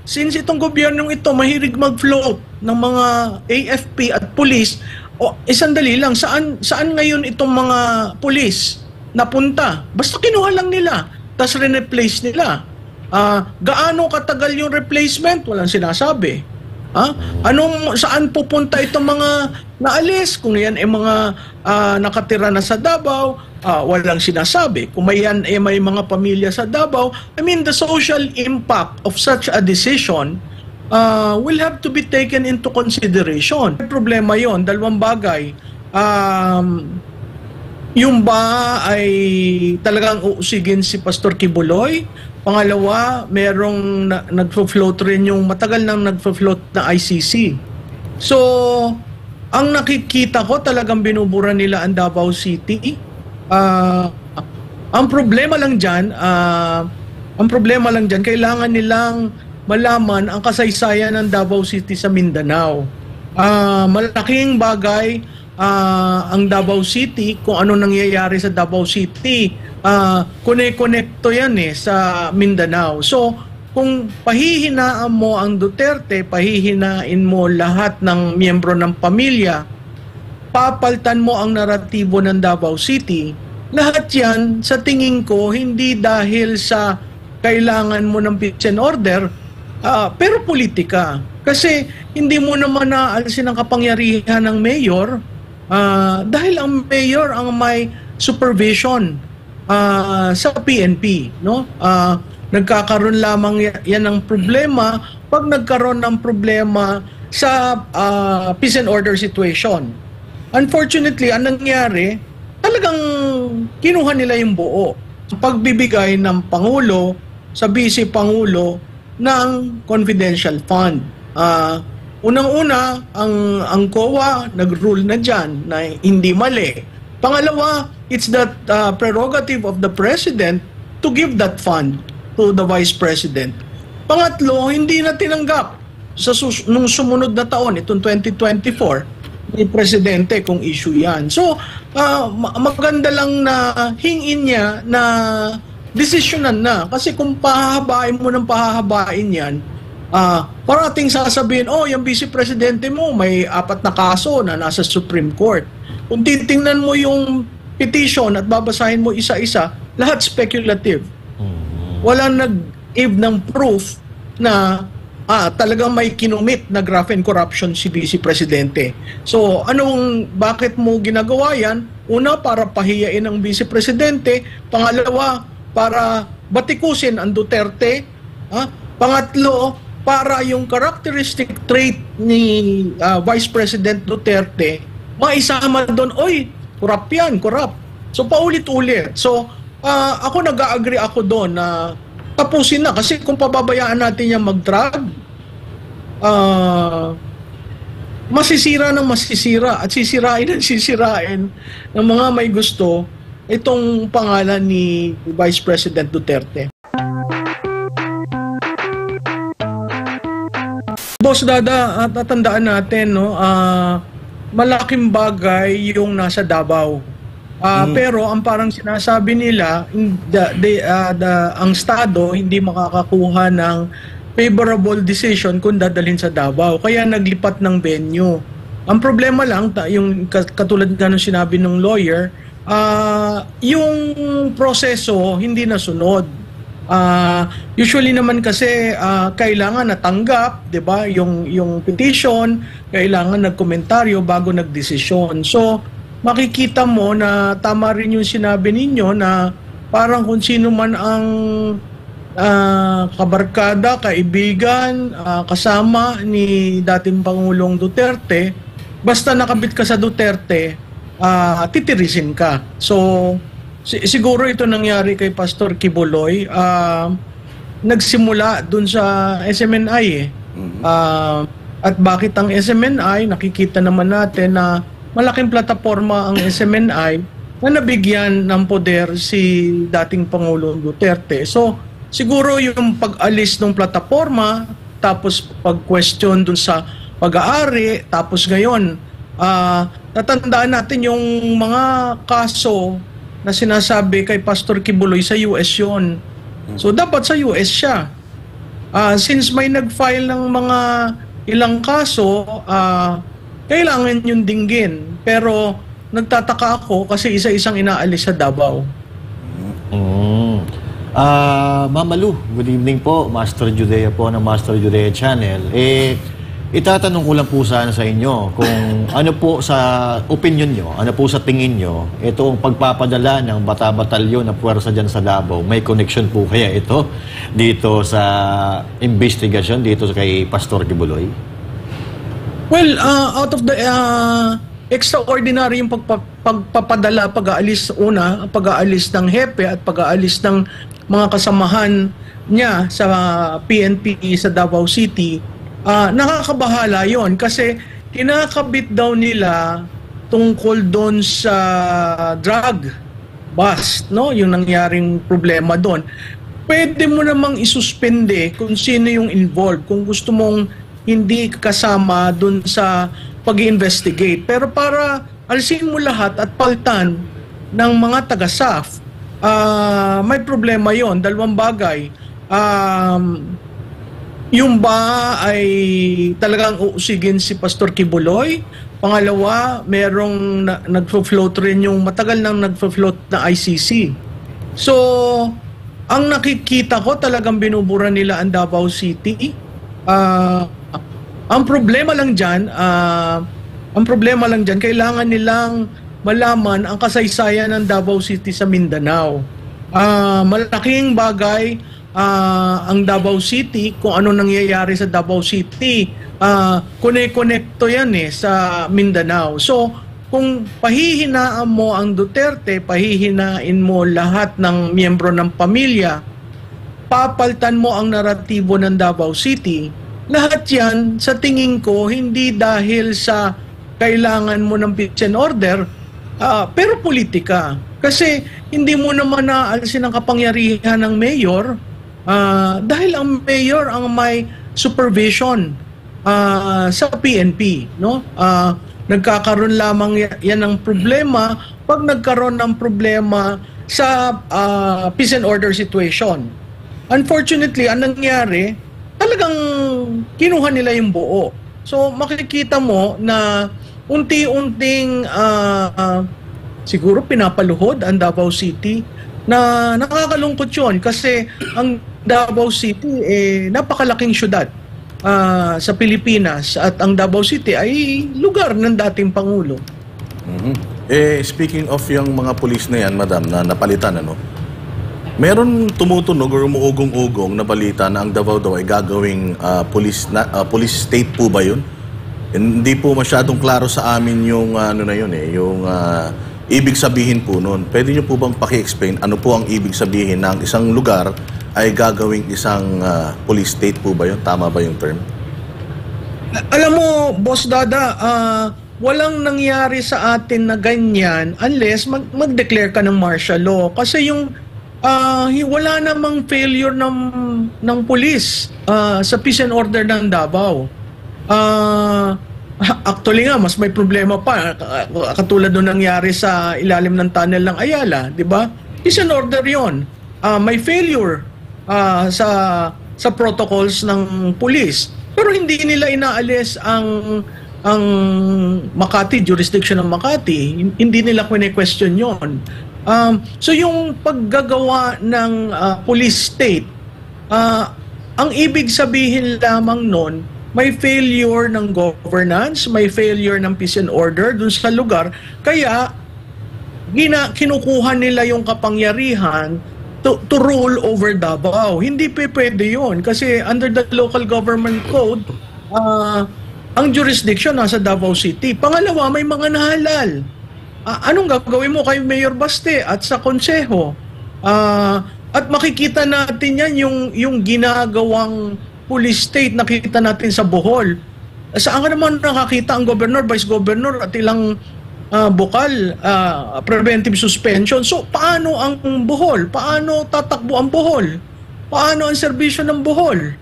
since itong gobyernong ito mahilig mag-float ng mga AFP at police, sandali lang, saan ngayon itong mga police napunta? Basta kinuha lang nila, tapos re-replace nila. Gaano katagal yung replacement? Walang sinasabi. Saan pupunta itong mga naalis? Kung yan ay mga nakatira na sa Davao, walang sinasabi. Kung may yan ay may mga pamilya sa Davao, I mean, the social impact of such a decision will have to be taken into consideration. Problema yon, dalawang bagay. Yung ba ay talagang uusigin si Pastor Kibuloy? Pangalawa, merong nagfo-float rin yung matagal nang nagfo-float na ICC. So, ang nakikita ko talagang binubura nila ang Davao City. Ang problema lang dyan, kailangan nilang malaman ang kasaysayan ng Davao City sa Mindanao. Malaking bagay ang Davao City, kung ano nangyayari sa Davao City, connecto yan sa Mindanao. So, kung pahihinaan mo ang Duterte, pahihinain mo lahat ng miyembro ng pamilya, papaltan mo ang naratibo ng Davao City, lahat yan, sa tingin ko, hindi dahil sa kailangan mo ng peace and order, pero politika. Kasi hindi mo naman naalisin ang kapangyarihan ng mayor, dahil ang mayor ang may supervision sa PNP, no? Nagkakaroon lamang yan ng problema pag nagkaroon ng problema sa peace and order situation. Unfortunately, ang nangyari, talagang kinuha nila yung buo. Pagbibigay ng Pangulo sa Vice Pangulo ng confidential fund. Unang-una, ang COA nag-rule na dyan na hindi mali. Pangalawa, it's the prerogative of the President to give that fund to the Vice President. Pangatlo, hindi na tinanggap nung sumunod na taon, itong 2024, ni Presidente kung issue yan. So, maganda lang na hingin niya na desisyonan na. Kasi kung pahahabain mo ng pahahabain yan, parating sasabihin, yung Vice Presidente mo may 4 na kaso na nasa Supreme Court. Kung titingnan mo yung petition at babasahin mo isa-isa, lahat speculative. Walang nag-give ng proof na talagang may kinumit na graft and corruption si Vice Presidente. So, bakit mo ginagawa yan? Una, para pahiyain ang Vice Presidente. Pangalawa, para batikusin ang Duterte. Pangatlo, para yung characteristic trait ni Vice President Duterte maisama doon, corrupt yan, corrupt. So, paulit-ulit. So, ako nag-agree ako doon na tapusin na. Kasi kung pababayaan natin yan mag-drag, masisira ng masisira at sisirain ng mga may gusto itong pangalan ni Vice President Duterte. Boss Dada, tatandaan natin, no, malaking bagay yung nasa Davao. Pero ang parang sinasabi nila, ang Estado hindi makakakuha ng favorable decision kung dadalhin sa Davao. Kaya naglipat ng venue. Ang problema lang, yung katulad nga ng sinabi ng lawyer, yung proseso hindi nasunod. Usually naman kasi kailangan natanggap, 'di ba? Yung petition, kailangan nagkomentaryo bago nagdesisyon. So, makikita mo na tama rin yung sinabi ninyo na parang kung sino man ang kabarkada, kaibigan, kasama ni dating Pangulong Duterte, basta nakabit ka sa Duterte, titirisin ka. So, siguro ito nangyari kay Pastor Kibuloy, nagsimula dun sa SMNI at bakit ang SMNI, nakikita naman natin na malaking plataforma ang SMNI na nabigyan ng poder si dating Pangulong Duterte. So, siguro yung pag-alis ng plataforma, tapos pag-question dun sa pag-aari, tapos ngayon, tatandaan natin yung mga kaso na sinasabi kay Pastor Kibuloy sa US yun. So, dapat sa US siya. Since may nag-file ng mga ilang kaso, kailangan yung dinggin. Pero nagtataka ako kasi isa-isang inaalis sa Davao. Mama Lu, good evening po. Master Judea po ng Master Judea Channel. Itatanong ko lang po sana sa inyo kung ano po sa opinion nyo, ano po sa tingin nyo, itong pagpapadala ng bata-batalyon na puwersa dyan sa Davao, may connection po kaya ito dito sa investigation dito kay Pastor Kibuloy? Well, out of the extraordinary yung pagpapadala, pag-aalis una, pag-aalis ng hepe at pag-aalis ng mga kasamahan niya sa PNP sa Davao City, nakakabahala yon kasi kinakabit daw nila tungkol doon sa drug bust, no? Yung nangyaring problema doon. Pwede mo namang isuspende kung sino yung involved, kung gusto mong hindi kasama doon sa pag-investigate. Pero para alisin mo lahat at paltan ng mga taga-SAF, may problema yon. Dalawang bagay. Yung ba ay talagang uusigin si Pastor Kibuloy? Pangalawa, merong nagfo-float rin yung matagal nang nagfo-float na ICC. So, ang nakikita ko talagang binubura nila ang Davao City. Ang problema lang dyan, kailangan nilang malaman ang kasaysayan ng Davao City sa Mindanao. Malaking bagay ang Davao City, kung ano nangyayari sa Davao City, connect-to yan sa Mindanao. So, kung pahihinaan mo ang Duterte, pahihinain mo lahat ng miyembro ng pamilya, papaltan mo ang naratibo ng Davao City, lahat yan, sa tingin ko, hindi dahil sa kailangan mo ng peace and order, pero politika. Kasi hindi mo naman naalisin ang kapangyarihan ng mayor, dahil ang mayor ang may supervision sa PNP, no? Nagkakaroon lamang yan ng problema pag nagkaroon ng problema sa peace and order situation. Unfortunately, ang nangyari, talagang kinuha nila yung buo. So makikita mo na unti-unting siguro pinapaluhod ang Davao City, na nakakalungkot yun kasi ang Davao City napakalaking syudad sa Pilipinas at ang Davao City ay lugar ng dating Pangulo. Speaking of yung mga pulis na yan, madam, na napalitan, meron tumutunog o umuugong-ugong na balita na ang Davao daw ay gagawing police state po ba yun? Hindi po masyadong klaro sa amin yung yung ibig sabihin po noon. Pwede niyo po bang paki-explain ano po ang ibig sabihin na ang isang lugar ay gagawing isang police state po ba yun? Tama ba yung term? Alam mo, Boss Dada, walang nangyari sa atin na ganyan unless mag-declare ka ng martial law. Kasi yung wala namang failure ng police sa peace and order ng Davao. Actually nga, mas may problema pa. Katulad nung nangyari sa ilalim ng tunnel ng Ayala, di ba? Peace and order yon. May failure sa protocols ng police. Pero hindi nila inaalis ang Makati, jurisdiction ng Makati. Hindi nila question yon. So yung paggagawa ng police state, ang ibig sabihin lamang nun, may failure ng governance, may failure ng peace and order dun sa lugar, kaya kinukuha nila yung kapangyarihan to rule over Davao. Hindi pwede yun kasi under the local government code, ang jurisdiction nasa Davao City. Pangalawa, may mga nahalal. Anong gagawin mo kay Mayor Baste at sa konseho? At makikita natin yan yung ginagawang police state, nakita natin sa Bohol. Saan ka naman nakakita ang governor, vice governor at ilang bukal, preventive suspension. So paano ang Bohol? Paano tatakbo ang Bohol? Paano ang serbisyo ng Bohol?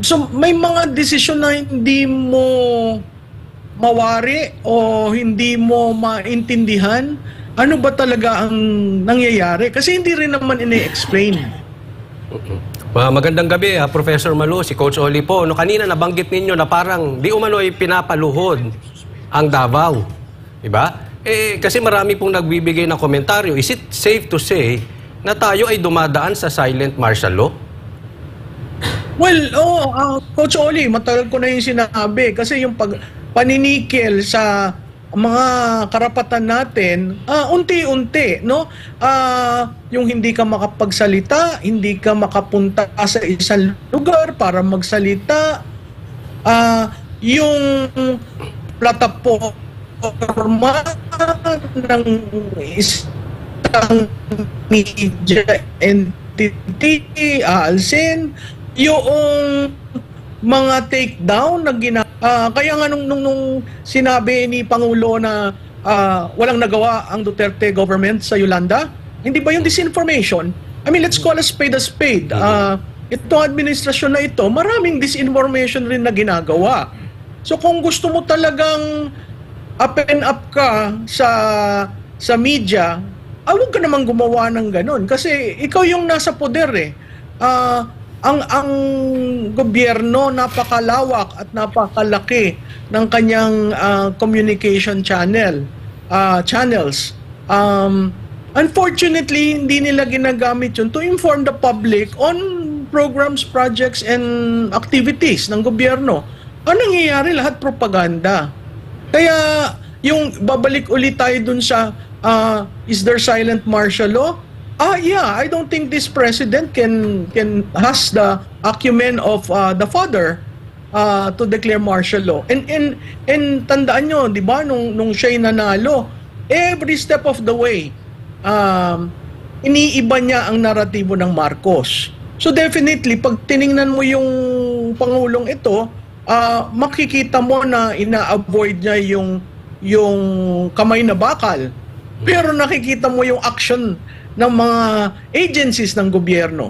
So may mga desisyon na hindi mo mawari o hindi mo maintindihan ano ba talaga ang nangyayari kasi hindi rin naman ini-explain. Magandang gabi, Professor Malu, si Coach Oli po. No, kanina nabanggit ninyo na parang di umano ay pinapaluhod ang Davao. Diba? Kasi marami pong nagbibigay ng komentaryo. Is it safe to say na tayo ay dumadaan sa silent martial law? Well, Coach Oli, matagal ko na yung sinabi kasi yung paninikil sa mga karapatan natin, unti-unti, no? Yung hindi ka makapagsalita, hindi ka makapunta sa isang lugar para magsalita, yung plataforma ng isang media entity, aalsin, yung mga takedown na kaya nga nung sinabi ni Pangulo na walang nagawa ang Duterte government sa Yolanda, hindi ba yung disinformation? I mean, let's call a spade a spade. Itong administrasyon na ito, maraming disinformation rin na ginagawa. So kung gusto mo talagang up and up ka sa media, huwag ka namang gumawa ng ganun. Kasi ikaw yung nasa poder eh. Ang gobyerno napakalawak at napakalaki ng kanyang communication channels. Unfortunately, hindi nila ginagamit yun to inform the public on programs, projects, and activities ng gobyerno. Ano nangyayari? Lahat propaganda. Kaya yung babalik ulit tayo dun sa is there silent martial law? Yeah, I don't think this president can has the acumen of the father to declare martial law. And tandaan nyo, di ba, nung siya'y nanalo, every step of the way, iniiba niya ang naratibo ng Marcos. So definitely, pag tiningnan mo yung Pangulong ito, makikita mo na ina-avoid niya yung kamay na bakal. Pero nakikita mo yung action ng mga agencies ng gobyerno.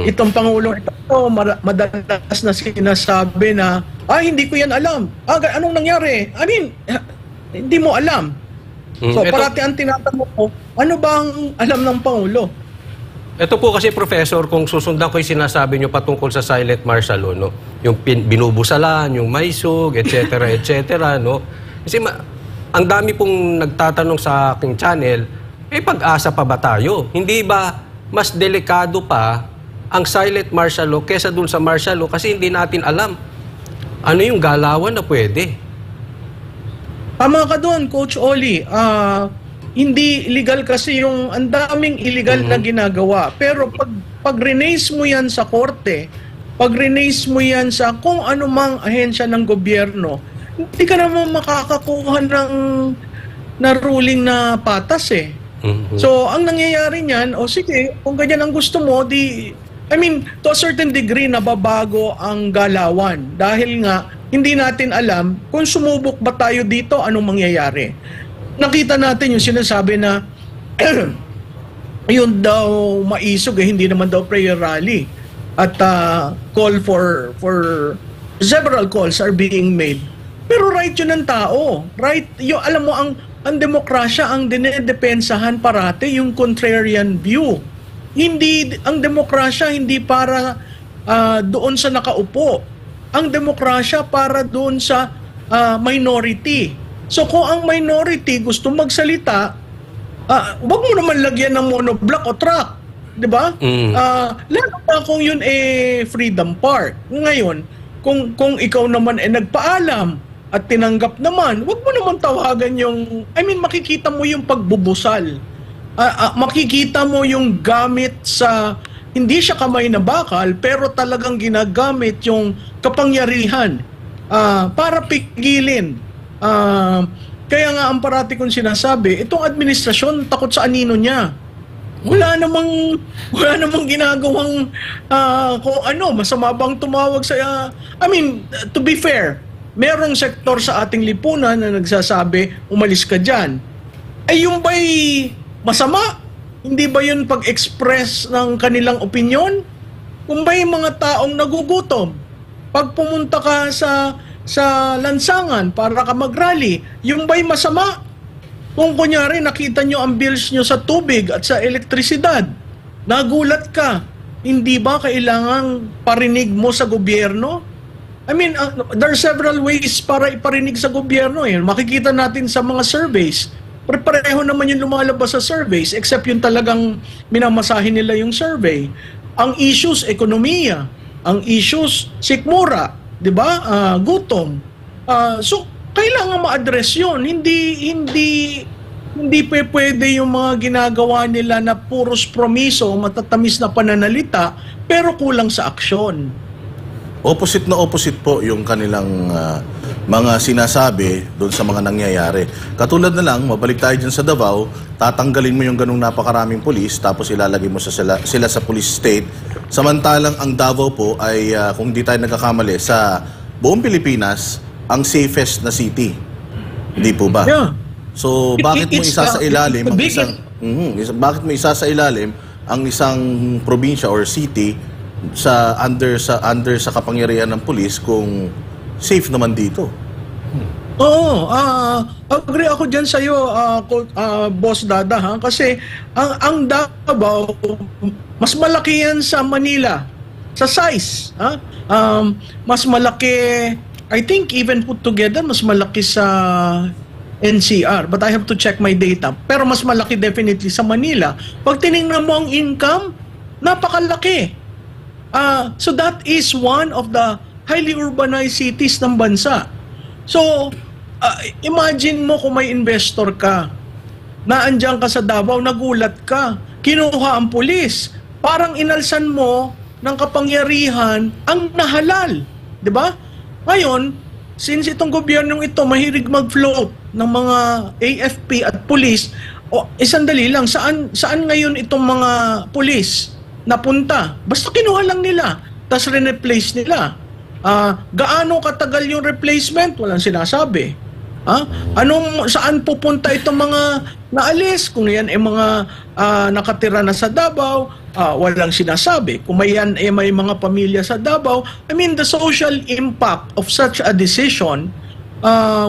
Itong Pangulong ito, madalas na sinasabi na, hindi ko yan alam. Anong nangyari? I mean, hindi mo alam. So, parati ang tinatanong ko, ano bang alam ng Pangulo? Ito po kasi, Professor, kung susundan ko yung sinasabi nyo patungkol sa silent martial law, no? Yung binubusalan, yung maisog, etc., etc., no? Kasi ang dami pong nagtatanong sa aking channel, pag-asa pa ba tayo? Hindi ba mas delikado pa ang silent martial law kesa dun sa martial law kasi hindi natin alam ano yung galawan na pwede? Tama ka doon, Coach Oli. Hindi illegal kasi yung ang daming illegal na ginagawa. Pero pag release mo yan sa korte, pag release mo yan sa kung ano mang ahensya ng gobyerno, hindi ka naman makakakuha na ruling na patas eh. So, ang nangyayari niyan, sige, kung ganyan ang gusto mo, I mean, to a certain degree, nababago ang galawan. Dahil nga, hindi natin alam kung sumubok ba tayo dito, anong mangyayari. Nakita natin yung sinasabi na yun daw maisog, hindi naman daw prayer rally. At call for several calls are being made. Pero right yun ng tao. Right, alam mo, ang demokrasya, ang dinedepensahan parati yung contrarian view. Ang demokrasya hindi para doon sa nakaupo. Ang demokrasya para doon sa minority. So kung ang minority gusto magsalita, wag mo naman lagyan ng monoblock o truck. Di ba? Lalo na kung yun Freedom Park. Ngayon, kung ikaw naman nagpaalam, at tinanggap naman, wag mo naman tawagan yung, makikita mo yung pagbubusal. Makikita mo yung gamit sa, hindi siya kamay na bakal, pero talagang ginagamit yung kapangyarihan para pigilin. Kaya nga ang parati kong sinasabi, itong administrasyon takot sa anino niya. Wala namang ginagawang kung ano, masama bang tumawag sa, to be fair, merong sektor sa ating lipunan na nagsasabi, umalis ka dyan. Yung ba'y masama? Hindi ba yun pag-express ng kanilang opinion? Kung ba'y mga taong nagugutom, pag pumunta ka sa lansangan para ka mag-rally, yung ba'y masama? Kung kunyari nakita nyo ang bills nyo sa tubig at sa elektrisidad, nagulat ka, hindi ba kailangan parinig mo sa gobyerno? I mean, there are several ways para iparinig sa gobyerno. Makikita natin sa mga surveys. Pareho naman yung lumalabas sa surveys except yung talagang minamasahin nila yung survey. Ang issues, ekonomiya. Ang issues, sikmura. Diba? Gutom. So, kailangan ma-address yun. Hindi pwede yung mga ginagawa nila na puros promiso, matatamis na pananalita, pero kulang sa aksyon. Opposite na opposite po yung kanilang mga sinasabi doon sa mga nangyayari. Katulad na lang, mabalik tayo dyan sa Davao, tatanggalin mo yung ganung napakaraming pulis, tapos ilalagay mo sila sa police state. Samantalang ang Davao po ay, kung di tayo nagkakamali, sa buong Pilipinas, ang safest na city. Hindi po ba? Yeah. So, bakit mo isa sa ilalim ang isang... bakit mo isa sa ilalim ang isang probinsya or city sa under sa kapangyarihan ng pulis kung safe naman dito? Oo, agree ako diyan sa iyo, Boss Dada, ha? Kasi ang Davao mas malaki yan sa Manila sa size, ha? Mas malaki, I think even put together mas malaki sa NCR, but I have to check my data. Pero mas malaki definitely sa Manila. Pag tiningnan mo ang income, napakalaki. So that is one of the highly urbanized cities ng bansa. So, imagine mo kung may investor ka, naandyan ka sa Davao, nagulat ka, kinuha ang pulis, parang inalsan mo ng kapangyarihan ang nahalal. Diba? Ngayon, since itong gobyernong ito mahilig mag-float ng mga AFP at pulis, sandali lang, saan ngayon itong mga pulis napunta? Basta kinuha lang nila, tapos re-replace nila. Gaano katagal yung replacement? Walang sinasabi. Saan pupunta itong mga naalis? Kung yan ay mga nakatira na sa Davao, walang sinasabi. Kung may mga pamilya sa Davao, I mean, the social impact of such a decision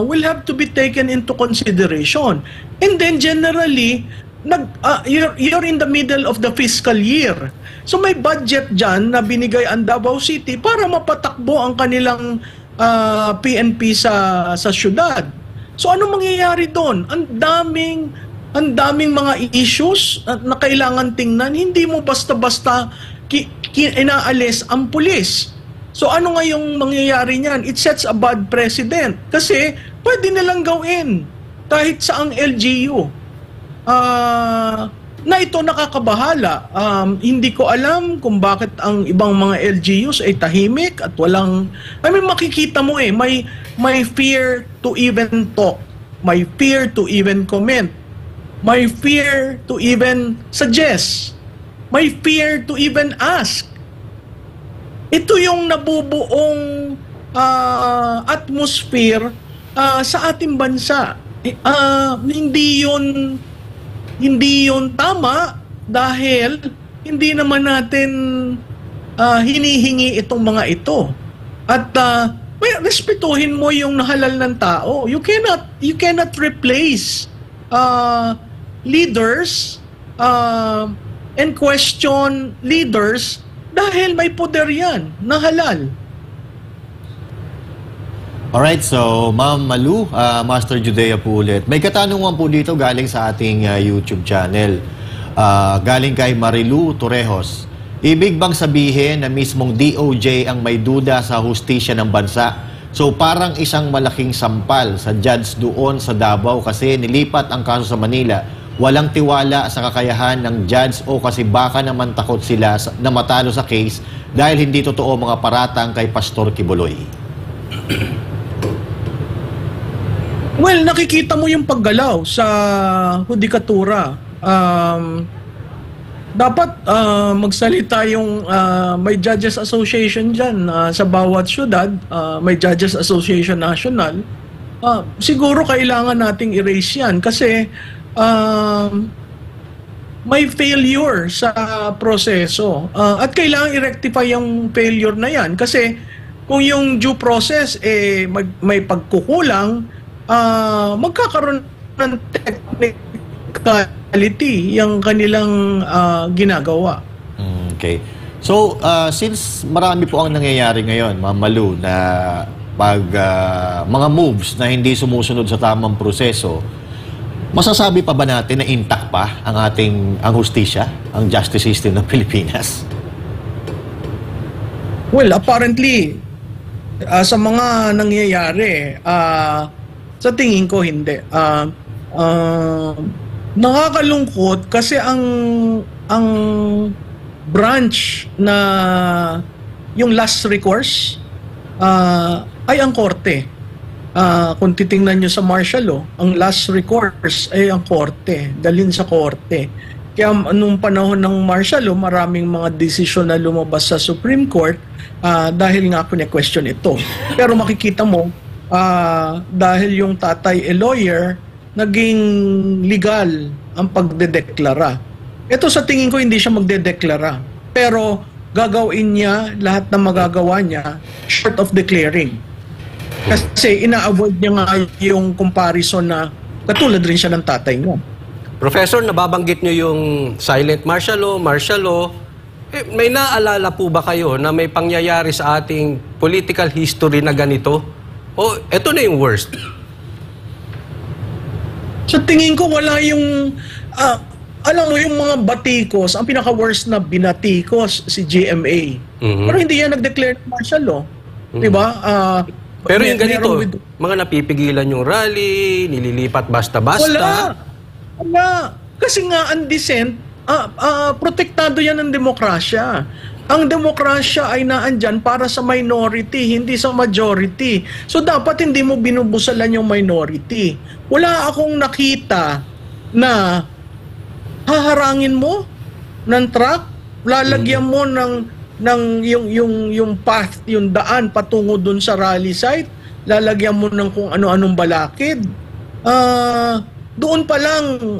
will have to be taken into consideration. And then generally, you're in the middle of the fiscal year. So may budget dyan na binigay ang Davao City para mapatakbo ang kanilang PNP sa syudad. So ano mangyayari doon? Ang daming mga issues na kailangan tingnan. Hindi mo basta-basta inaalis ang pulis. So ano nga yung mangyayari niyan? It sets a bad precedent. Kasi pwede nilang gawin kahit saang LGU. Na ito nakakabahala. Hindi ko alam kung bakit ang ibang mga LGUs ay tahimik at walang... I mean, makikita mo may fear to even talk. May fear to even comment. May fear to even suggest. May fear to even ask. Ito yung nabubuong atmosphere sa ating bansa. Hindi yun tama dahil hindi naman natin hinihingi itong mga ito. At respetuhin mo yung nahalal ng tao. You cannot replace leaders and question leaders dahil may poder yan na halal. Alright, so Ma'am Malu, Master Judea po ulit. May katanungan po dito galing sa ating YouTube channel. Galing kay Marilu Torrejos. Ibig bang sabihin na mismong DOJ ang may duda sa hustisya ng bansa? So parang isang malaking sampal sa judge doon sa Davao kasi nilipat ang kaso sa Manila. Walang tiwala sa kakayahan ng judge o kasi baka naman takot sila na matalo sa case dahil hindi totoo mga paratang kay Pastor Kibuloy. Well, nakikita mo yung paggalaw sa hudikatura. Dapat magsalita yung may Judges Association dyan sa bawat syudad, may Judges Association National. Siguro kailangan nating erase yan kasi may failure sa proseso. At kailangan i-rectify yung failure na yan kasi kung yung due process may pagkukulang, magkakaroon ng technicality yung kanilang ginagawa. Okay. So, since marami po ang nangyayari ngayon, Ma'am Malu, na mga moves na hindi sumusunod sa tamang proseso, masasabi pa ba natin na intact pa ang hustisya, ang justice system ng Pilipinas? Well, apparently, sa mga nangyayari, sa tingin ko hindi. Nakakalungkot kasi ang branch na yung last recourse ay ang korte. Kung titingnan nyo sa martial law, ang last recourse ay ang korte, dalhin sa korte. Kaya nung panahon ng martial law, maraming mga desisyon na lumabas sa Supreme Court dahil nga question ito. Pero makikita mo, dahil yung tatay lawyer, naging legal ang pagdedeklara. Ito sa tingin ko hindi siya magdedeklara. Pero gagawin niya lahat na magagawa niya short of declaring. Kasi ina-avoid niya nga yung comparison na katulad rin siya ng tatay mo. Professor, nababanggit nyo yung silent martial law. May naalala po ba kayo na may pangyayari sa ating political history na ganito? O eto na yung worst? Sa tingin ko wala yung... alam mo yung mga batikos, ang pinaka-worst na binatikos si GMA. Pero hindi yan nag-declare ng martial law. Diba? Pero yung ganito, mga napipigilan yung rally, nililipat basta-basta. Wala. Kasi nga, ang dissent, protektado yan ng demokrasya. Ang demokrasya ay naandyan para sa minority, hindi sa majority. So, dapat hindi mo binubusalan yung minority. Wala akong nakita na haharangin mo ng truck, lalagyan mo ng yung path, yung daan patungo dun sa rally site, lalagyan mo ng kung ano-anong balakid. Doon pa lang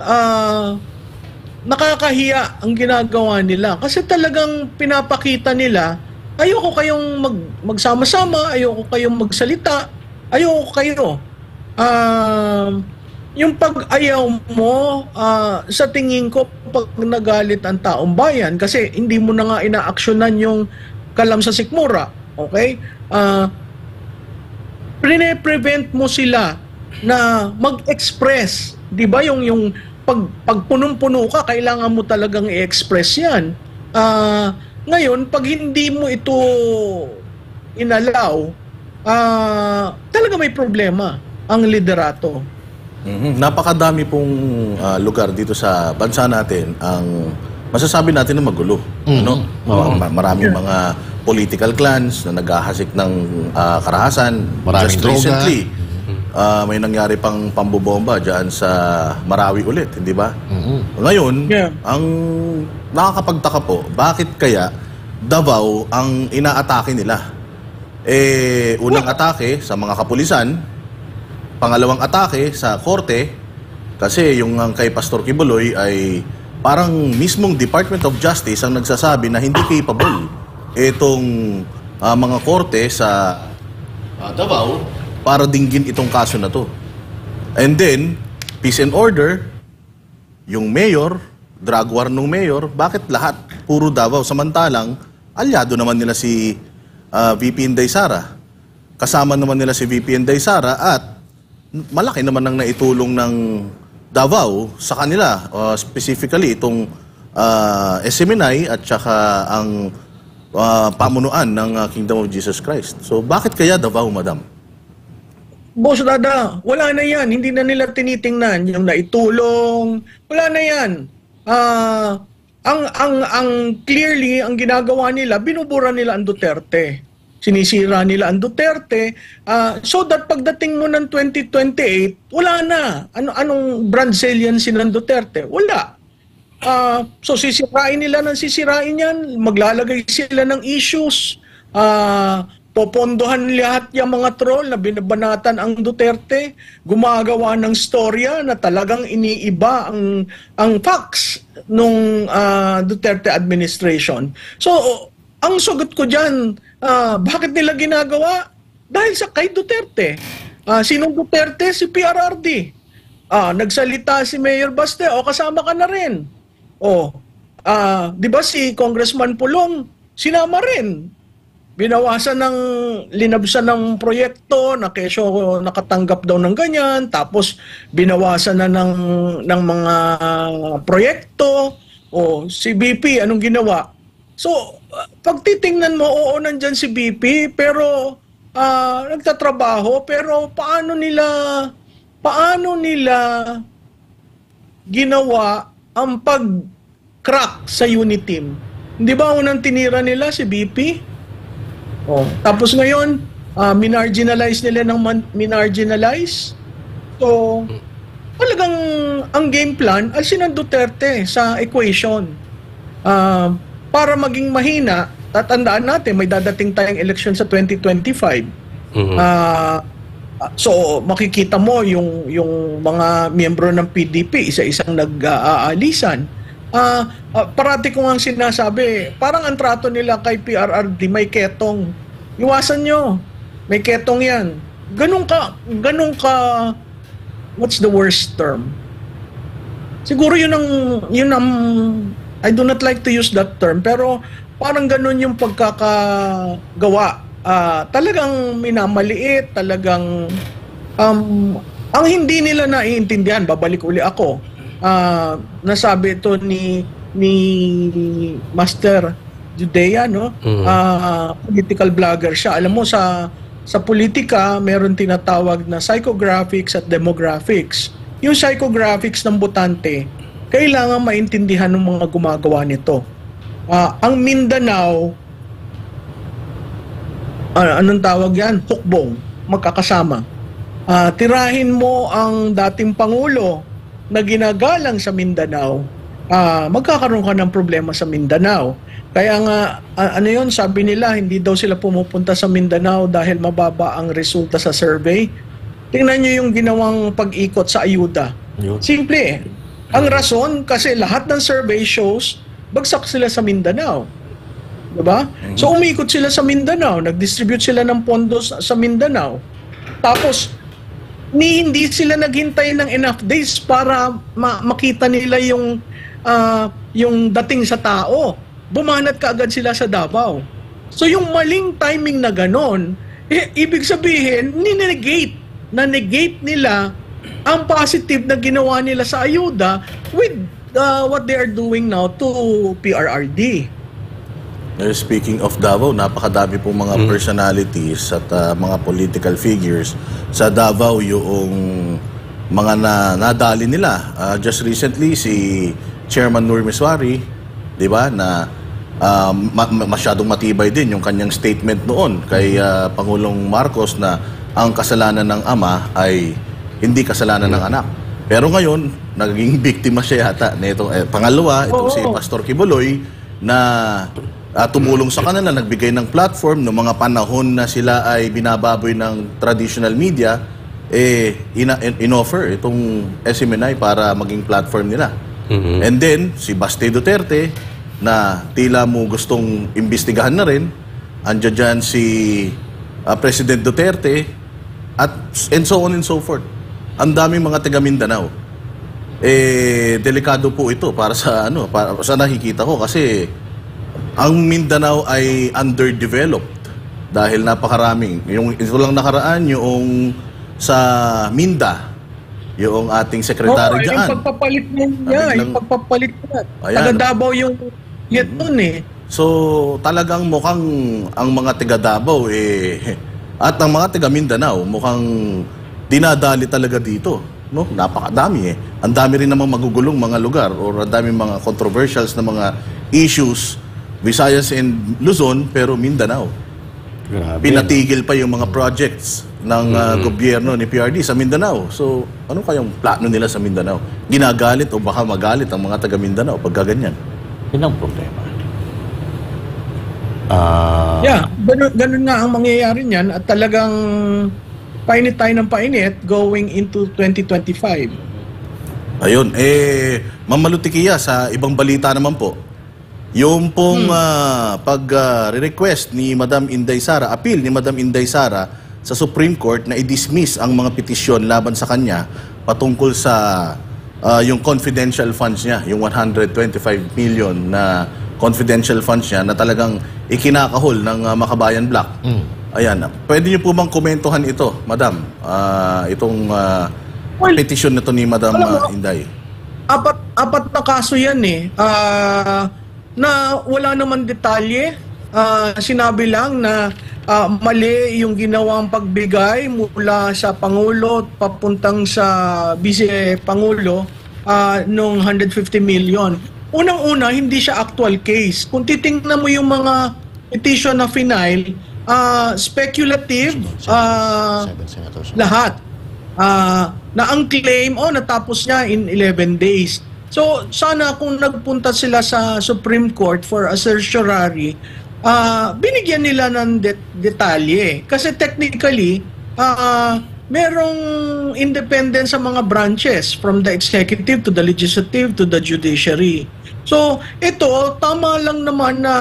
nakakahiya ang ginagawa nila kasi talagang pinapakita nila, ayoko kayong magsama-sama, ayoko kayong magsalita, ayoko kayo. Yung pag-ayaw mo, sa tingin ko, pag nagalit ang taong bayan, kasi hindi mo na nga inaaksyonan yung kalam sa sikmura, okay? Prevent mo sila na mag-express, di ba? Yung pag punong-puno ka, kailangan mo talagang i-express yan. Ngayon, pag hindi mo ito inalaw, talaga may problema ang liderato. Napakadami pong lugar dito sa bansa natin ang masasabi natin na magulo. No? Maraming mga political clans na naghahasik ng karahasan. Maraming Just droga. recently, may nangyari pang pambobomba dyan sa Marawi ulit, hindi ba? Ngayon, ang nakakapagtaka po, bakit kaya Davao ang inaatake nila? Unang atake sa mga kapulisan, pangalawang atake sa korte, kasi yung kay Pastor Kibuloy ay parang mismong Department of Justice ang nagsasabi na hindi capable itong mga korte sa Davao para dinggin itong kaso na to. And then, peace and order, yung mayor, drug war ng mayor, bakit lahat puro Davao? Samantalang, alyado naman nila si VP Inday Sara. Kasama naman nila si VP Inday Sara at malaki naman ang naitulong ng Davao sa kanila, specifically itong SMNI at saka ang pamunuan ng Kingdom of Jesus Christ. So bakit kaya Davao, madam? Boss Dada, wala na yan. Hindi na nila tinitingnan yung naitulong. Wala na yan. Ang clearly, ang ginagawa nila, binubura nila ang Duterte. Sinisira nila ang Duterte, so that pagdating mo ng 2028, wala na. Anong brand saliency ng Duterte? Wala. So sisirain nila ng sisirain yan, maglalagay sila ng issues, popondohan lahat yung mga troll na binabanatan ang Duterte, gumagawa ng storya na talagang iniiba ang facts nung Duterte administration. So, ang sagot ko dyan, bakit nila ginagawa? Dahil sa kay Duterte. Sinong Duterte? Si PRRD. Nagsalita si Mayor Baste, kasama ka na rin. Di ba si Congressman Pulong, sinama rin. Binawasan ng, linabsan ng proyekto, na kesyo nakatanggap daw ng ganyan, tapos binawasan na ng mga proyekto, o si BP, anong ginawa? So, pag titingnan mo, oo, nandyan si BP, pero nagtatrabaho, pero paano nila ginawa ang pag-crack sa unit team? Hindi ba unang tinira nila si BP? Oh, tapos ngayon, minarginalize nila ng minarginalize. So, talagang ang game plan, alisin ang Duterte sa equation. Para maging mahina, tatandaan natin, may dadating tayong election sa 2025. So, makikita mo yung mga miyembro ng PDP, isa-isang nag-aalisan. Parati ko nga sinasabi, parang ang trato nila kay PRRD, may ketong. Iwasan nyo, may ketong yan. Ganun ka, what's the worst term? Siguro yun ang, I do not like to use that term, pero parang ganun yung pagkakagawa. Talagang minamaliit, talagang, ang hindi nila naiintindihan, babalik uli ako, nasabi ito ni Master Judea, no? Political vlogger siya. Alam mo, sa politika, meron tinatawag na psychographics at demographics. Yung psychographics ng botante, kailangan maintindihan ng mga gumagawa nito. Ang Mindanao, anong tawag yan? Hukbong, magkakasama. Tirahin mo ang dating Pangulo na ginagalang sa Mindanao, magkakaroon ka ng problema sa Mindanao. Kaya nga, ano yun, sabi nila, hindi daw sila pumupunta sa Mindanao dahil mababa ang resulta sa survey. Tingnan nyo yung ginawang pag-ikot sa ayuda. Simple eh. Ang rason, kasi lahat ng survey shows, bagsak sila sa Mindanao. Diba? So, umikot sila sa Mindanao, nag-distribute sila ng pondo sa Mindanao. Tapos, hindi sila naghintay ng enough days para makita nila yung dating sa tao. Bumanat kaagad sila sa Davao. So yung maling timing na ganon, ibig sabihin, na-negate nila ang positive na ginawa nila sa ayuda with what they are doing now to PRRD. Speaking of Davao, napakadami pong mga personalities at mga political figures sa Davao, yung mga nadali nila. Just recently, si Chairman Nur Miswari, di ba, na masyadong matibay din yung kanyang statement noon kay Pangulong Marcos na ang kasalanan ng ama ay hindi kasalanan ng anak. Pero ngayon, naging biktima siya yata. Pangalawa, itong si Pastor Kibuloy na tumulong sa kanila, nagbigay ng platform noong mga panahon na sila ay binababoy ng traditional media, in-offer itong SMNI para maging platform nila. And then, si Baste Duterte, na tila mo gustong imbestigahan na rin, andyan dyan si President Duterte, and so on and so forth. Ang daming mga taga Mindanao. Delikado po ito para sa nakikita ko, kasi ang Mindanao ay underdeveloped dahil napakaraming. Ito lang nakaraan, yung sa Minda, yung ating sekretary dyan. Yung pagpapalit niya, yung pagpapalit niya. Taga Davao yung nun eh. So, talagang mukhang ang mga taga Davao at ang mga taga Mindanao mukhang dinadali talaga dito. No? Napakadami eh. Ang dami rin namang magugulong mga lugar or ang dami mga controversials na mga issues, Visayas and Luzon, pero Mindanao. Grabe, pinatigil pa yung mga projects ng gobyerno ni PRD sa Mindanao. So, ano kayang plano nila sa Mindanao? Ginagalit o baka magalit ang mga taga Mindanao pagka ganyan? Yun ang problema. Ganun nga ang mangyayari niyan at talagang painit tayo ng painit going into 2025. Ayun, Ma'am Malutikia, sa ibang balita naman po, yung pong pag-request ni Madam Inday Sara, appeal ni Madam Inday Sara sa Supreme Court na i-dismiss ang mga petisyon laban sa kanya patungkol sa yung confidential funds niya, yung 125 million na confidential funds niya na talagang ikinakahol ng Makabayan Black. Ayan. Pwede niyo po bang komentuhan ito, Madam? Itong petition na to ni Madam Inday. Apat na kaso yan eh. Na wala naman detalye. Sinabi lang na mali yung ginawang pagbigay mula sa Pangulo papuntang sa Vice Pangulo nung 150 million. Unang-una, hindi siya actual case. Kung titingnan mo yung mga petition na final, speculative lahat. Na ang claim, natapos niya in 11 days. So, sana kung nagpunta sila sa Supreme Court for a certiorari, binigyan nila ng detalye. Kasi technically, merong independence sa mga branches from the executive to the legislative to the judiciary. So, ito, tama lang naman na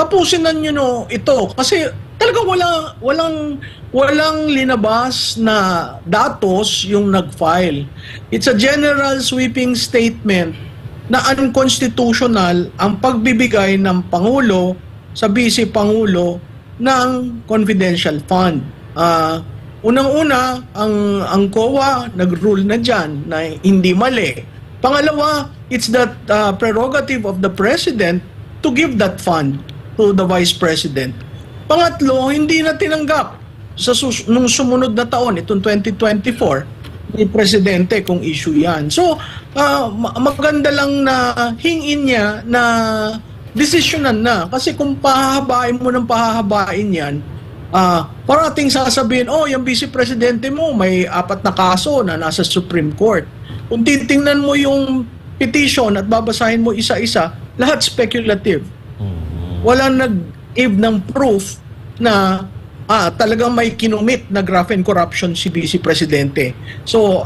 tapusin na nyo ito. Kasi talagang walang linabas na datos yung nag-file. It's a general sweeping statement na unconstitutional ang pagbibigay ng Pangulo sa Vice Pangulo ng confidential fund. Unang-una, ang COA nag-rule na dyan na hindi mali. Pangalawa, it's the prerogative of the President to give that fund to the Vice President. Pangatlo, hindi na tinanggap nung sumunod na taon, itong 2024, ni Presidente kung issue yan. So, maganda lang na hingin niya na desisyonan na. Kasi kung pahahabain mo ng pahahabain yan, parating sasabihin, yung Vice Presidente mo may 4 na kaso na nasa Supreme Court. Kung titingnan mo yung petition at babasahin mo isa-isa, lahat speculative. Walang nag-give ng proof na talagang may kinumit na graft and corruption si Vice Presidente. So,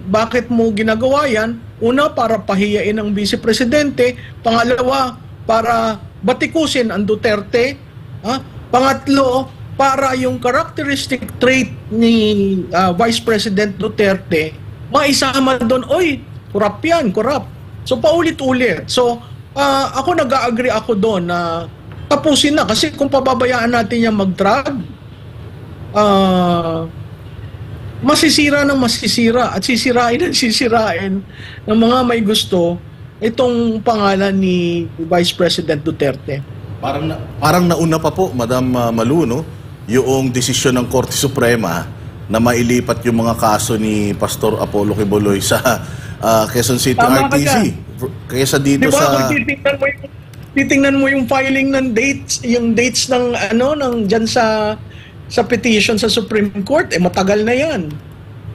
bakit mo ginagawa yan? Una, para pahiyain ang Vice Presidente. Pangalawa, para batikusin ang Duterte. Pangatlo, para yung characteristic trait ni Vice President Duterte, maisama doon, corrupt yan, corrupt. So, paulit-ulit. So, ako nag-agree ako doon na tapusin na. Kasi kung pababayaan natin yung mag-drag, masisira at sisirain ng mga may gusto itong pangalan ni Vice President Duterte. Parang nauna pa po, Madam Malu, no? Yung desisyon ng Korte Suprema na mailipat yung mga kaso ni Pastor Apollo Quiboloy sa Quezon City RTC. Kaysa dito sa... Titingnan mo yung filing ng dates, yung dates ng dyan sa petition sa Supreme Court, matagal na yan.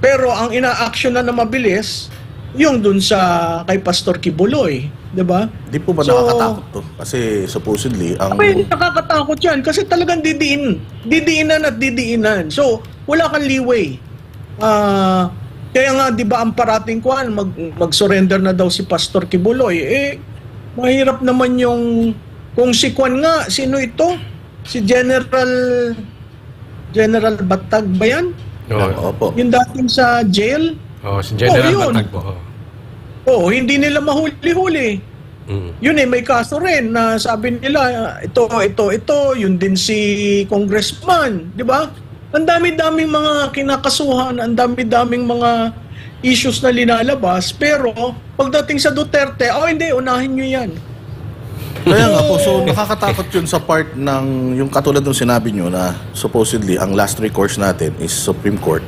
Pero ang ina-action na mabilis, yung dun sa kay Pastor Quiboloy, di ba? Di po ba nakakatakot to? Kasi supposedly, nakakatakot yan kasi talagang didiinan at didiinan. So, wala kang leeway. Kaya nga, di ba, ang parating kuhan, mag-surrender na daw si Pastor Quiboloy. Mahirap naman yung, kung si Kwan nga, sino ito? Si General Batag ba yan? Opo. Yung dating sa jail? Si General Batag po. Hindi nila mahuli-huli. Yun may kaso rin na sabi nila, ito, yun din si Congressman, di ba? Ang dami-daming mga kinakasuhan, ang dami-daming mga issues na linalabas, pero pagdating sa Duterte, hindi, unahin nyo yan. Kaya nga po, so nakakatakot yun sa part ng, yung katulad ng sinabi nyo na supposedly ang last recourse natin is Supreme Court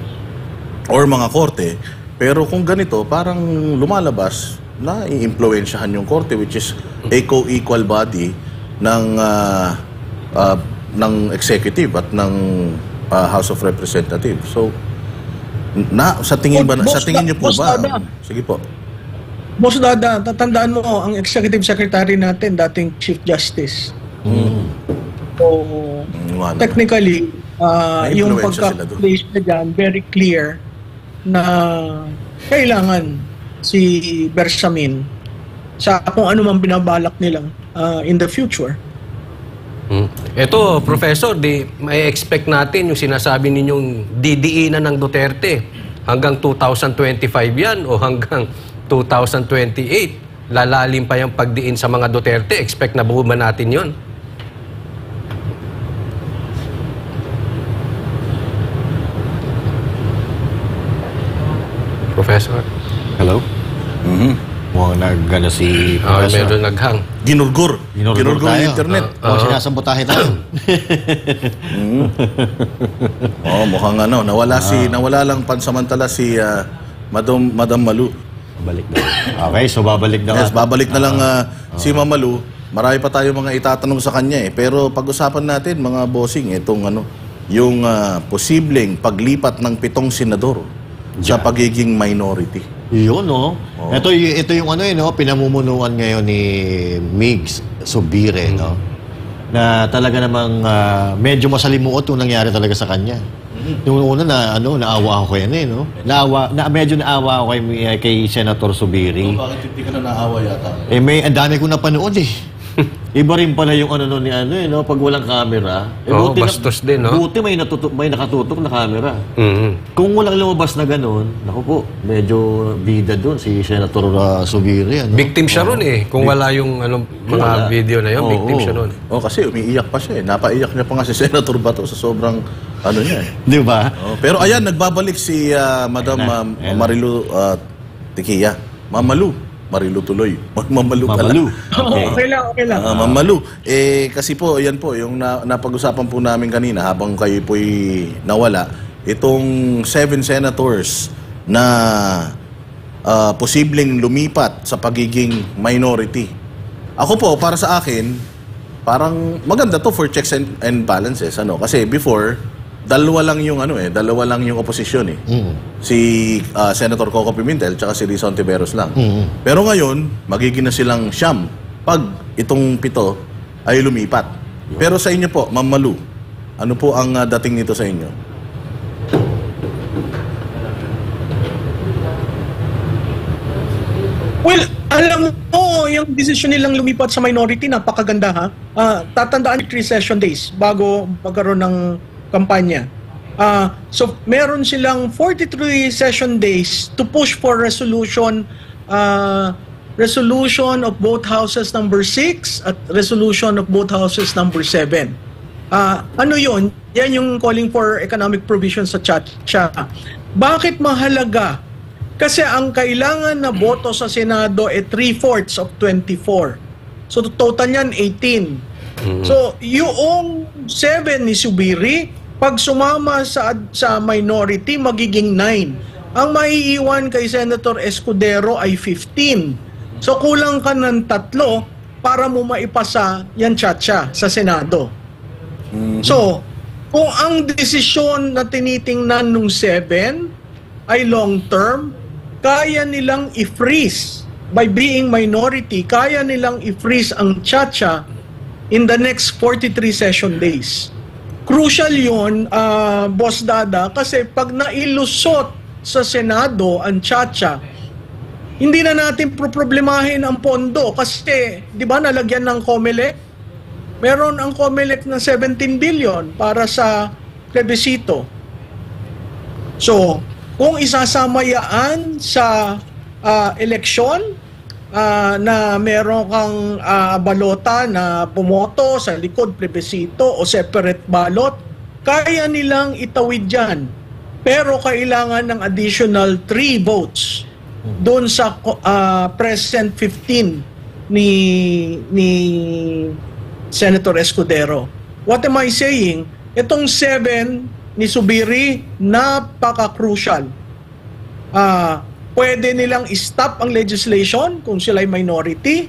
or mga korte, pero kung ganito, parang lumalabas na i-impluensyahan yung korte, which is a co-equal body ng executive at ng House of Representatives. So, sa tingin niyo po ba? Sige po. Boss Dada, tatandaan mo, ang executive secretary natin, dating Chief Justice. So, technically, yung pagka-place na dyan, very clear na kailangan si Bersamin sa kung ano man binabalak nilang in the future. Ito, Professor, may expect natin yung sinasabi ninyong didiinan ng Duterte hanggang 2025 yan o hanggang 2028. lalalim pa yung pagdiin sa mga Duterte. Expect na buo ba natin yun? Professor? Hello? Mukhang nag-ano si Professor. Medyo naghang. Ginurgur Ginurgur yung tayo. internet. Mukhang sinasabotahe tayo. Mukhang nawala lang pansamantala si Madam Malu. Balik na. Okay, so babalik na. Yes, babalik na lang si Ma'am Malu. Marami pa tayo mga itatanong sa kanya Pero pag-usapan natin mga bossing itong yung posibleng paglipat ng 7 senador sa pagiging minority. Yun, no? Ito yung pinamumunuan ngayon ni Migs Subire, no? Na talaga namang medyo masalimuot yung nangyari talaga sa kanya. Yung una naawa ako yan no? Medyo naawa ako kay Senator Subiri. Bakit hindi ka na naawa yata? Ang dami ko napanood Iba rin pala yung no? Pag walang camera. Bastos din, no? Buti may nakatutok na camera. Kung walang lumabas na ganun, naku po, medyo bida doon si Senator Subiri. Victim siya ron Kung wala yung mga video na yun, victim siya ron. Kasi umiiyak pa siya Napaiyak niya pa nga si Senator Bato sa sobrang niya Di ba? Pero ayan, nagbabalik si Madam Marilu Tikia. Mamalu. Marilu tuloy. Mamalu pala. Okay lang. Mamalu. Kasi po, yan po, yung napag-usapan po namin kanina habang kayo po'y nawala, itong 7 senators na posibleng lumipat sa pagiging minority. Ako po, para sa akin, parang maganda to for checks and balances. Kasi before, dalawa lang yung oposisyon Si Senator Coco Pimentel tsaka si Rizon Tiveros lang. Pero ngayon, magiging na silang siyam pag itong 7 ay lumipat. Pero sa inyo po, Ma'am Malu, ano po ang dating nito sa inyo? Well, alam mo, yung decision nilang lumipat sa minority, napakaganda tatandaan 3 session days bago magkaroon ng kampanya. So meron silang 43 session days to push for resolution of both houses number 6 at resolution of both houses number 7. Ano yun? Yan yung calling for economic provision sa CHATSA. Bakit mahalaga? Kasi ang kailangan na boto sa Senado ay 3/4 of 24. So total yan 18. So yung 7 ni Subiri, pag sumama sa minority, magiging 9. Ang maiiwan kay Senator Escudero ay 15. So kulang ka ng 3 para mo maipasa yan CHATSA sa Senado. So, kung ang desisyon na tinitingnan nung 7 ay long term, kaya nilang i-freeze by being minority, kaya nilang i-freeze ang CHATSA in the next 43 session days. Crucial yun, Boss Dada, kasi pag nailusot sa Senado ang CHATSA, hindi na natin problemahin ang pondo kasi, di ba, nalagyan ng COMELEC? Meron ang COMELEC ng 17 billion para sa plebisito. So, kung isasama yan sa eleksyon, na meron kang balota na pumoto sa likod plebisito o separate ballot, kaya nilang itawid yan. Pero kailangan ng additional 3 votes doon sa present 15 ni Senator Escudero. What am I saying? Itong 7 ni Subiri, napaka-crucial. Pwede nilang i-stop ang legislation kung sila'y minority,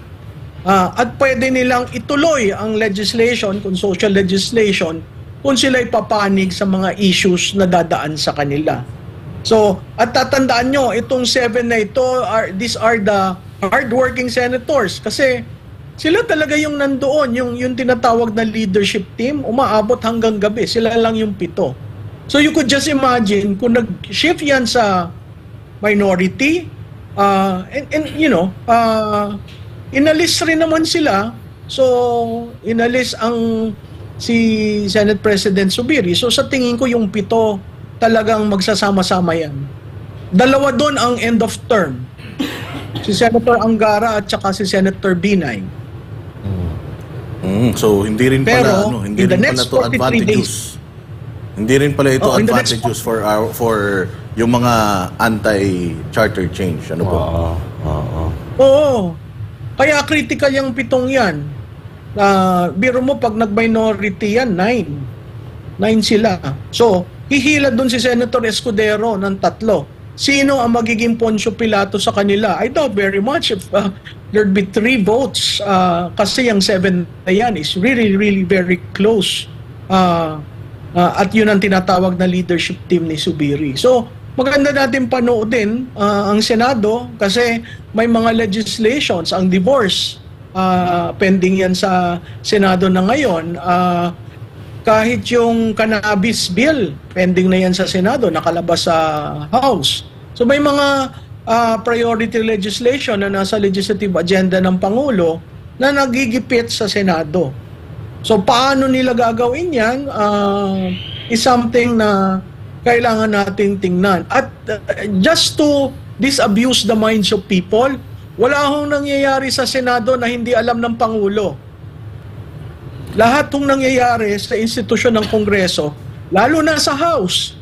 at pwede nilang ituloy ang legislation kung social legislation kung sila'y papanig sa mga issues na dadaan sa kanila. So, at tatandaan nyo, itong 7 na ito, these are the hardworking senators kasi sila talaga yung nandoon, yung tinatawag na leadership team, umaabot hanggang gabi, sila lang yung 7. So you could just imagine kung nag-shift yan sa minority, and you know, inalis rin naman sila. So, inalis ang si Senate President Subiri. So, sa tingin ko yung 7 talagang magsasama-sama yan. 2 doon ang end of term. Si Senator Angara at saka si Senator Binay. So hindi rin Pero, pala hindi in the rin pala next to 43 advantageous. Hindi rin pala ito in the next advantageous for yung mga anti-charter change. Ano po? Oo. Kaya critical yung 7 yan. Biro mo, pag nag-minority yan, 9 sila. So, hihila dun si Senator Escudero ng 3. Sino ang magiging Poncio Pilato sa kanila? I doubt very much if there'd be 3 votes. Kasi yung 7 na yan is really, really very close. At yun ang tinatawag na leadership team ni Zubiri. So, maganda natin panoodin ang Senado kasi may mga legislations, ang divorce, pending yan sa Senado na ngayon. Kahit yung cannabis bill, pending na yan sa Senado, nakalabas sa House. So may mga priority legislation na nasa legislative agenda ng Pangulo na nagigipit sa Senado. So paano nila gagawin yan is something na kailangan nating tingnan. At just to disabuse the minds of people, wala hong nangyayari sa Senado na hindi alam ng Pangulo. Lahat hong nangyayari sa institusyon ng Kongreso, lalo na sa House,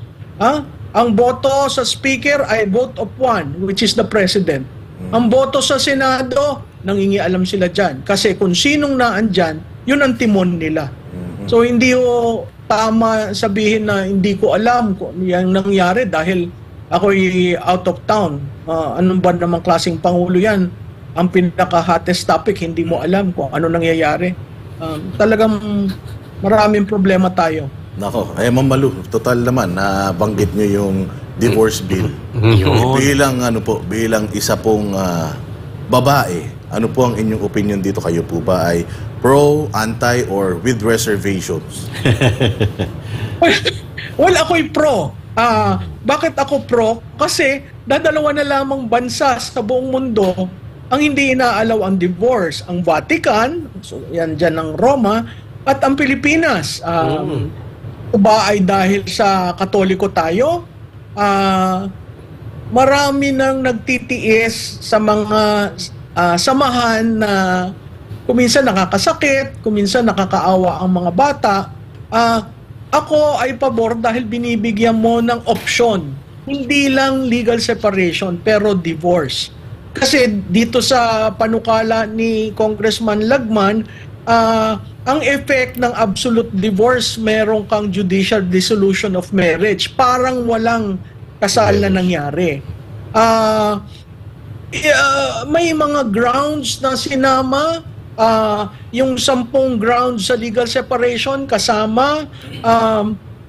ang boto sa Speaker ay vote of 1, which is the President. Ang boto sa Senado, nangingialam sila dyan. Kasi kung sinong naandyan, yun ang timon nila. So hindi ho tama sabihin na hindi ko alam kung yung nangyari dahil ako'y out of town. Anong ba namang klaseng Pangulo yan? Ang pinaka-hottest topic, hindi mo alam kung ano nangyayari. Talagang maraming problema tayo. Nako, Ma'am Malu, total naman na banggit nyo yung divorce bill. Bilang isa pong babae, ano po ang inyong opinion dito? Kayo po ba ay pro, anti, or with reservations? Well, ako'y pro. Bakit ako pro? Kasi dadalawa na lamang bansa sa buong mundo ang hindi inaalaw ang divorce. Ang Vatican, so yan dyan ng Roma, at ang Pilipinas. Ba ay dahil sa Katoliko tayo? Marami nang nagtitiis sa mga samahan na kuminsan nakakasakit, kuminsan nakakaawa ang mga bata. Ako ay pabor dahil binibigyan mo ng option. Hindi lang legal separation, pero divorce. Kasi dito sa panukala ni Congressman Lagman, ang effect ng absolute divorce, meron kang judicial dissolution of marriage. Parang walang kasal na nangyari. May mga grounds na sinama, yung 10 grounds sa legal separation kasama.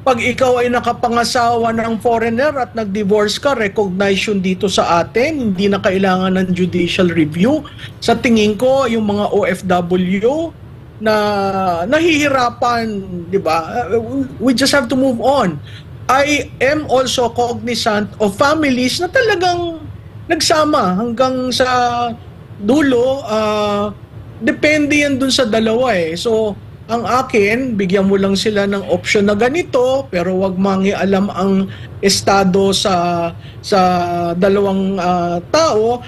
Pag ikaw ay nakapangasawa ng foreigner at nag-divorce ka, recognize yun dito sa atin, hindi na kailangan ng judicial review. Sa tingin ko, yung mga OFW na nahihirapan, di ba? We just have to move on. I am also cognizant of families na talagang nagsama hanggang sa dulo. Depende yan dun sa dalawa eh. So, ang akin, bigyan mo lang sila ng option na ganito, pero wag mangialam ang estado sa dalawang tao.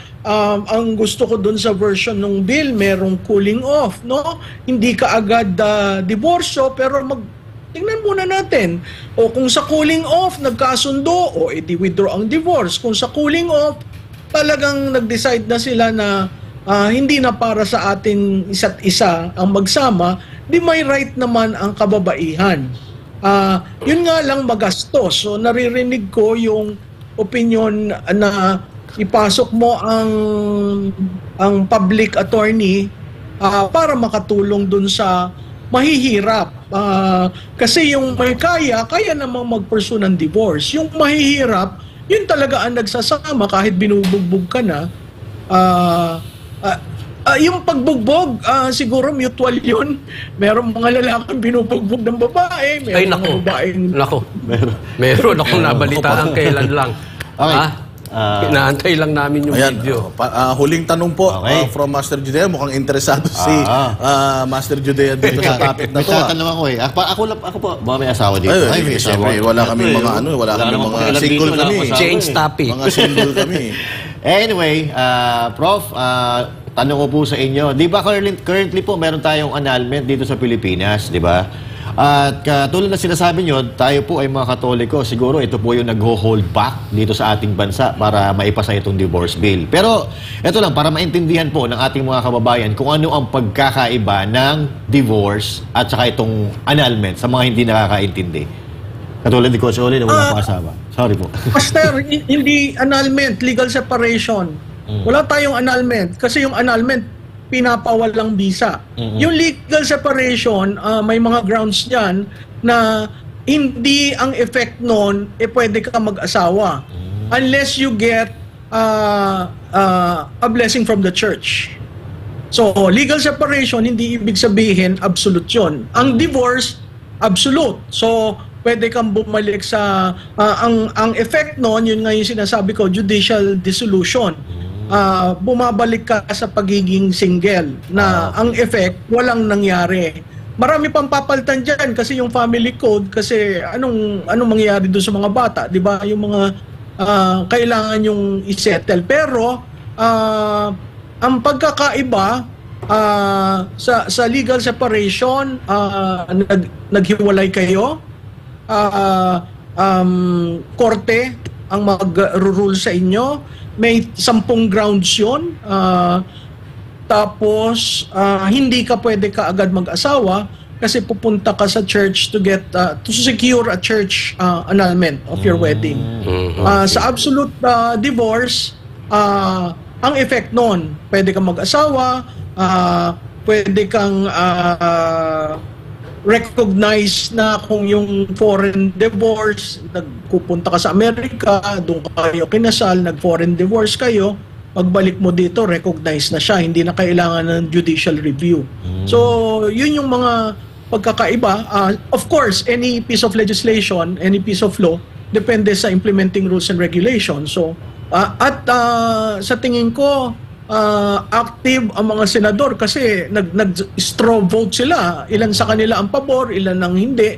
Ang gusto ko dun sa version ng bill, merong cooling off, no? Hindi ka agad diborsyo, pero tingnan muna natin. O kung sa cooling off, nagkasundo, o edi withdraw ang divorce. Kung sa cooling off, talagang nag-decide na sila na hindi na para sa atin isa't isa ang magsama, di may right naman ang kababaihan. Yun nga lang magastos. So naririnig ko yung opinion na ipasok mo ang public attorney para makatulong dun sa mahihirap. Kasi yung may kaya namang mag-pursue ng divorce. Yung mahihirap, yun talaga ang nagsasama kahit binubugbog ka na. Yung pagbugbog, siguro mutual yun. Merong mga lalaking binubugbog ng babae. Ay, naku. Meron akong nabalitaan kailan lang. Okay. Inaantay lang namin yung video. Huling tanong po from Master Judea. Mukhang interesado si Master Judea dito sa topic na to. May tatanong ako eh. Ako po, ba may asawa dito? Ay, siyempre, wala kaming mga single kami. Change topic. Mga single kami. Anyway, Prof, tanong ko po sa inyo, di ba currently po meron tayong annulment dito sa Pilipinas, di ba? At tulad na sinasabi nyo, tayo po ay mga Katoliko, siguro ito po yung nag-hold back dito sa ating bansa para maipasa itong divorce bill. Pero ito lang, para maintindihan po ng ating mga kababayan kung ano ang pagkakaiba ng divorce at saka itong annulment sa mga hindi nakakaintindi. Katulad ni Coach Oli na wala pa kasama. Sorry po. Pastor, hindi annulment, legal separation. Wala tayong annulment kasi yung annulment pinapawalang visa. Yung legal separation, may mga grounds diyan na hindi ang effect nun pwede ka mag-asawa unless you get a blessing from the church. So, legal separation hindi ibig sabihin absolute yun. Ang divorce, absolute. So, pwede kang bumalik sa ang effect nun, yun nga yung sinasabi ko, judicial dissolution. Bumabalik ka sa pagiging single na ang effect walang nangyari. Marami pang papalitan diyan kasi yung family code, kasi anong mangyayari doon sa mga bata, 'di ba? Yung mga kailangan yung i-settle. Pero ang pagkakaiba sa legal separation, naghiwalay kayo, korte ang mag-rule sa inyo. May 10 grounds yun. Tapos, hindi ka pwede kaagad mag-asawa kasi pupunta ka sa church to get to secure a church annulment of your wedding. Sa absolute divorce, ang effect nun, pwede kang mag-asawa, pwede kang recognize na kung yung foreign divorce, nagpupunta ka sa Amerika, doon kayo kinasal, nag-foreign divorce kayo, pagbalik mo dito, recognize na siya, hindi na kailangan ng judicial review. So, yun yung mga pagkakaiba. Of course, any piece of legislation, any piece of law, depende sa implementing rules and regulations. So, sa tingin ko, active ang mga senador kasi nag-straw vote sila. Ilan sa kanila ang pabor, ilan ang hindi.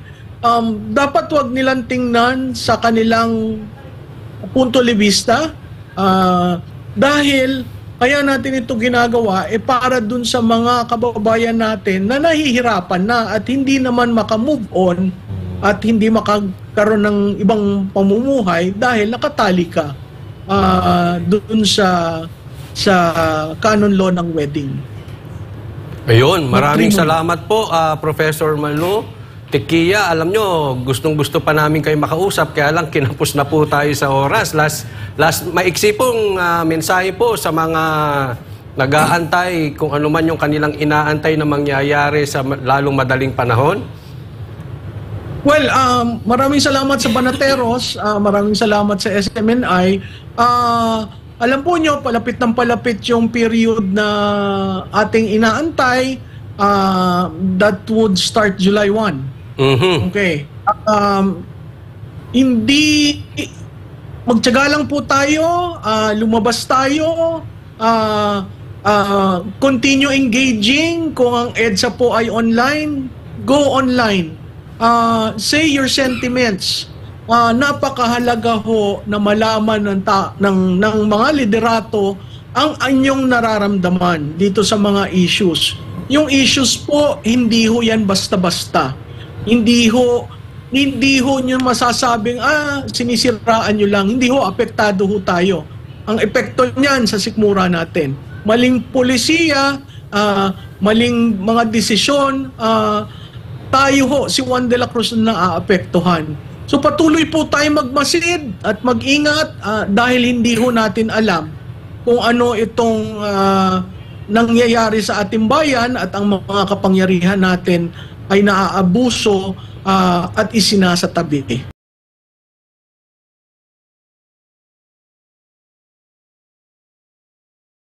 Dapat wag nilang tingnan sa kanilang punto de vista dahil kaya natin ito ginagawa para dun sa mga kababayan natin na nahihirapan na at hindi naman makamove on at hindi makakaroon ng ibang pamumuhay dahil nakatali ka dun sa canon law ng wedding. Ayun, maraming salamat po, Professor Malu. Tequia, alam nyo, gustong-gusto pa namin kayo makausap, kaya lang kinapos na po tayo sa oras. Last maiksi pong mensahe po sa mga nag-aantay kung ano man yung kanilang inaantay na mangyayari sa lalong madaling panahon. Well, maraming salamat sa Banateros, maraming salamat sa SMNI. Alam po nyo, palapit ng palapit yung period na ating inaantay, that would start July 1. Okay. Hindi, magtiyaga lang po tayo, lumabas tayo, continue engaging. Kung ang EDSA po ay online, go online. Say your sentiments. Napakahalaga ho na malaman ng mga liderato ang anyong nararamdaman dito sa mga issues. Yung issues po, hindi ho yan basta-basta. Hindi ho nyo masasabing, sinisiraan nyo lang. Hindi ho, apektado ho tayo. Ang epekto niyan sa sikmura natin. Maling polisiya, maling mga desisyon, tayo ho, si Juan de la Cruz na naaapektuhan. So patuloy po tayo magmasid at mag-ingat dahil hindi ho natin alam kung ano itong nangyayari sa ating bayan at ang mga kapangyarihan natin ay naaabuso at isinasatabi.